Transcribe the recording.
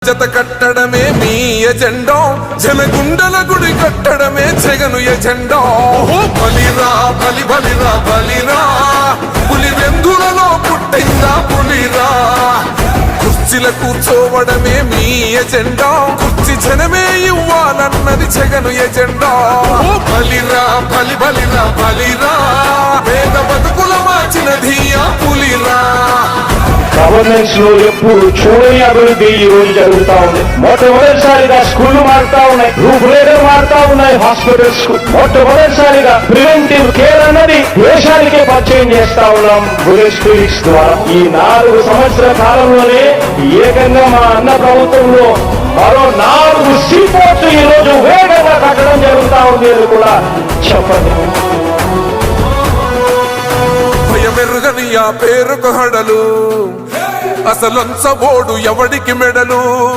జత కట్టడమే మీ ఎజెండా, జనగుండల గుడి కట్టడమే జగను ఎజెండా. బలిరా బలి బలిరా బలిరా, పులి వెందులలో పుట్టిందా పులిరా. కుర్చీల కూర్చోవడమే మీ ఎజెండా, కుర్చీ జనమే ఇవ్వాలన్నది జగను ఎజెండా. బలిరా బలి బలిరా బలిరా, పేద బతుకుల మార్చినది ఆ పులిరా. గవర్నెన్స్ లో ఎప్పుడు చూడని అభివృద్ధి ఈ రోజు జరుగుతా ఉంది. మొట్టమొదటిసారిగా స్కూళ్లు మారుతా ఉన్నాయి, రూపురేఖలు మారుతా ఉన్నాయి. హాస్పిటల్స్ మొట్టమొదటిసారిగా ప్రివెంటివ్ కేర్ అన్నది దేశానికే పరిచయం చేస్తా ఉన్నాం బుల్లెట్ క్లినిక్స్ ద్వారా. ఈ 4 సంవత్సరాల కాలంలోనే ఏకంగా మా అన్న ప్రభుత్వంలో మరో 4 సీపోర్ట్స్ ఈ రోజు వేగంగా కట్టడం జరుగుతా ఉంది అని కూడా చెప్పండి. భయమెరుగని ఆ పేరుకు హడలు, అసలంచబోడు ఎవడికి మెడలు.